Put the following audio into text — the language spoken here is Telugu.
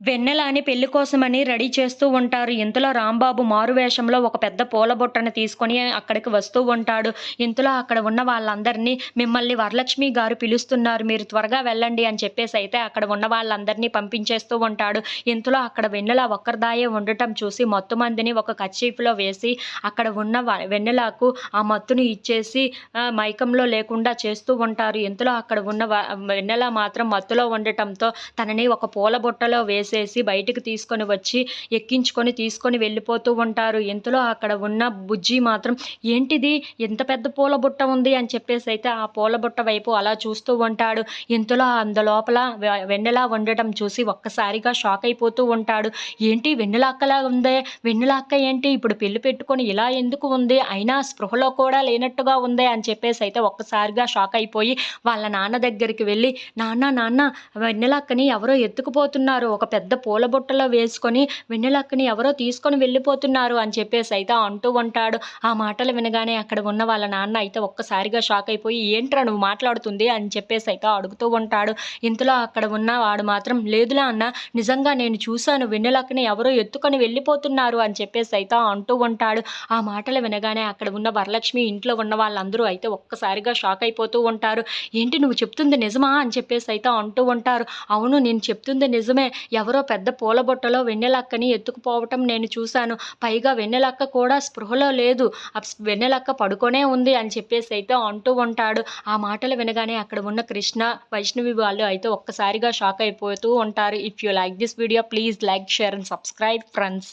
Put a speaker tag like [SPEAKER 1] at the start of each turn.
[SPEAKER 1] వెన్నెలని పెళ్లి కోసమని రెడీ చేస్తూ ఉంటారు. ఇంతలో రాంబాబు మారువేషంలో ఒక పెద్ద పూల బుట్టను తీసుకొని అక్కడికి వస్తూ ఉంటాడు. ఇంతలో అక్కడ ఉన్న వాళ్ళందరినీ మిమ్మల్ని వరలక్ష్మి గారు పిలుస్తున్నారు. మీరు త్వరగా వెళ్ళండి అని చెప్పేసైతే అక్కడ ఉన్న వాళ్ళందరినీ పంపించేస్తూ ఉంటాడు. ఇంతలో అక్కడ వెన్నెల ఒక్కరిదాయే ఉండటం చూసి మొత్తుమందిని ఒక కర్చీఫ్‌లో వేసి అక్కడ ఉన్న వెన్నెలకు ఆ మత్తుని ఇచ్చేసి మైకంలో లేకుండా చేస్తూ ఉంటారు. ఇంతలో అక్కడ ఉన్న వెన్నెల మాత్రం మత్తులో ఉండటంతో తనని ఒక పూల బుట్టలో వేసేసి బయటికి తీసుకొని వచ్చి ఎక్కించుకొని తీసుకొని వెళ్ళిపోతూ ఉంటారు. ఇంతలో అక్కడ ఉన్న బుజ్జి మాత్రం ఏంటిది ఇంత పెద్ద పూల బుట్ట ఉంది అని చెప్పేసైతే ఆ పూల బుట్ట వైపు అలా చూస్తూ ఉంటాడు. ఇంతలో అందులోపల వెన్నెల ఉండటం చూసి ఒక్కసారిగా షాక్ అయిపోతూ ఉంటాడు. ఏంటి వెన్నెల అక్కలా ఉందే, వెన్నెల అక్క ఏంటి ఇప్పుడు పెళ్లి పెట్టుకొని ఇలా ఎందుకు ఉంది, అయినా స్పృహలో కూడా లేనట్టుగా ఉందే అని చెప్పేసైతే ఒక్కసారిగా షాక్ అయిపోయి వాళ్ళ నాన్న దగ్గరికి వెళ్ళి, నాన్న నాన్న వెన్నెలక్కని ఎవరో ఎత్తుకుపోతున్నారు. ఒక పెద్ద పూల బుట్టలో వేసుకొని వెన్నెలక్కని ఎవరో తీసుకొని వెళ్ళిపోతున్నారు అని చెప్పేసైతే అంటూ ఉంటాడు. ఆ మాటలు వినగానే అక్కడ ఉన్న వాళ్ళ నాన్న అయితే ఒక్కసారిగా షాక్ అయిపోయి, ఏంట్రా నువ్వు మాట్లాడుతుంది అని చెప్పేసైతే అడుగుతూ ఉంటాడు. ఇంతలో అక్కడ ఉన్న వాడు మాత్రం, లేదులే అన్న, నిజంగా నేను చూశాను వెన్నెలక్కని ఎవరో ఎత్తుకొని వెళ్ళిపోతున్నారు అని చెప్పేసైతే అంటూ ఉంటాడు. ఆ మాటలు వినగానే అక్కడ ఉన్న వరలక్ష్మి ఇంట్లో ఉన్న వాళ్ళందరూ అయితే ఒక్కసారిగా షాక్ అయిపోతూ ఉంటారు. ఏంటి నువ్వు చెప్తుంది నిజమా అని చెప్పేసైతే అంటూ ఉంటారు. అవును నేను చెప్తుంది నిజమే, ఎవరో పెద్ద పూల బుట్టలో వెన్నెలక్కని ఎత్తుకుపోవటం నేను చూశాను. పైగా వెన్నెలక్క కూడా స్పృహలో లేదు. వెన్నెలక్క పడుకొనే ఉంది అని చెప్పేసైతే అంటూ ఉంటాడు. ఆ మాటలు వినగానే అక్కడ ఉన్న కృష్ణ, వైష్ణవి వాళ్ళు అయితే ఒక్కసారిగా షాక్ అయిపోతూ ఉంటారు. If you like this video please like, share and subscribe friends.